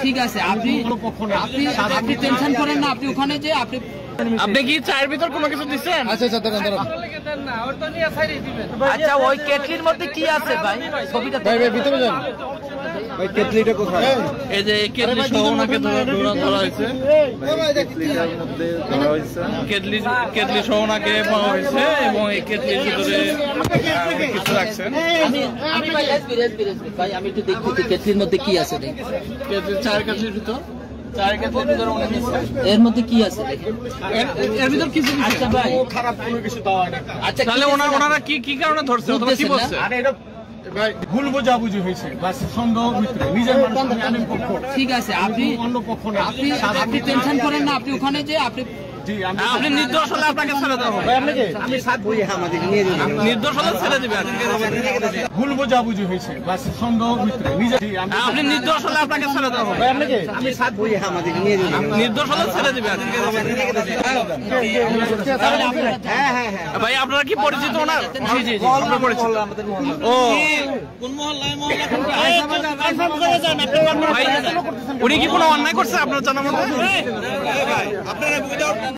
ঠিক আছে, আপনি টেনশন করেন না, আপনি ওখানে যে আপনি কি চায়ের ভিতর কোনো কিছু দিচ্ছেন? আচ্ছা আচ্ছা দাঁড়ান দাঁড়ান। আচ্ছা ওই কেটলির মধ্যে কি আছে ভাই? ছবিটা ভাই ভাই ভিতরে যান ভাই। কেটলিটা কোথায়? এই যে কেটলি সহ ওনাকে ধরা হয়েছে। কেটলি সহ ওনাকে পাওয়া হয়েছে এবং এই কেটলির ভিতরে কিছু রাখছেন। আমি ভাই ভাই আমি একটু দেখতে কেটলির মধ্যে কি আছে দেখি। কেটলির চায়ের কেটলির ভিতর এর মধ্যে কি আছে এর ভিতর কিছু। আচ্ছা ভাই খারাপ কোনো কিছু দেওয়া হয় না। আচ্ছা তাহলে ওনারা কি কারণে ধরছে অথবা কি বলছে? আরে এটা ভাই ভুল বোঝাবুঝি হয়েছে, বাস সন্দেহ ভিতরে নিজের মানুষ আনেন পক্ষ। ঠিক আছে, আপনি অন্য পক্ষ না, আপনি টেনশন করেন না, আপনি ওখানে যে আপনি নির্দোষ হলে আপনাকে ছেড়ে দেওয়া হবে। আমি সাথ বই আমাদের নিয়ে যাবেন, নির্দোষ হলে ছেড়ে দিবেন। ভুল বোঝাবুঝি হয়েছে, বাস সন্দেহ ভিতরে নিজে আপনি নির্দোষ হলে আপনাকে ছেড়ে দেওয়া হবে। আমি সাথ বই আমাদের নিয়ে যাবেন, নির্দোষ হলে ছেড়ে দিবেন। হ্যাঁ হ্যাঁ হ্যাঁ ভাই আপনারা কি পরিচিত ওনার? জি জি জি আমরা পরিচিত। ও কোন মহল্লায় উনি কি কোনো অন্যায় করছে আপনার জানা মতে? ভাই আপনারা